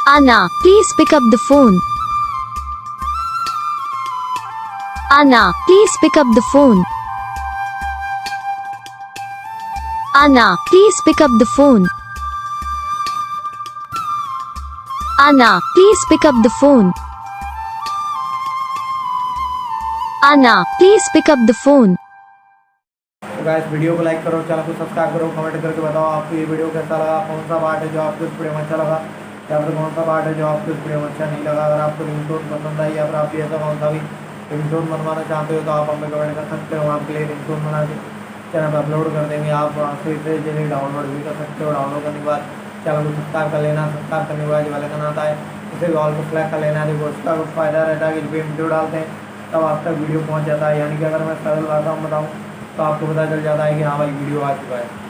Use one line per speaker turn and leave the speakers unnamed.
Anna, please pick up the phone. Anna, please pick up the phone. Anna, please pick up the phone. Anna, please pick up the phone. Anna, please pick up the phone.
तो guys video को like करो, channel को subscribe करो, comment करके बताओ आपको ये video कैसा लगा, कौन सा पार्ट है जो आपको इस वीडियो में अच्छा लगा या फिर कौन सा पार्ट है जो आपको इस वीडियो में अच्छा नहीं लगा। अगर आपको रिंगटोन पसंद आई या फिर आप भी ऐसा कौन सा भी रिंगटोन बनवाना चाहते हो तो आप हमें कमेंट कर सकते हो। आपके लिए रिंगटोन बना के चैनल पर अपलोड कर देंगे। आप वहाँ से इसे डाउनलोड भी कर सकते हो। डाउनलोड करने के बाद चैनल को सब्सक्राइब कर लेना। सब्सक्राइब करने के बाद जो वाला आता है उसे भी ऑल को सेलेक्ट कर लेना। देखो उसका कुछ फ़ायदा रहता है कि जब वीडियो डालते हैं तब आप तक वीडियो पहुँच जाता है। यानी कि अगर मैं सरल भाषा में बताऊँ तो आपको पता चल जाता है कि हाँ भाई वीडियो आ चुका है।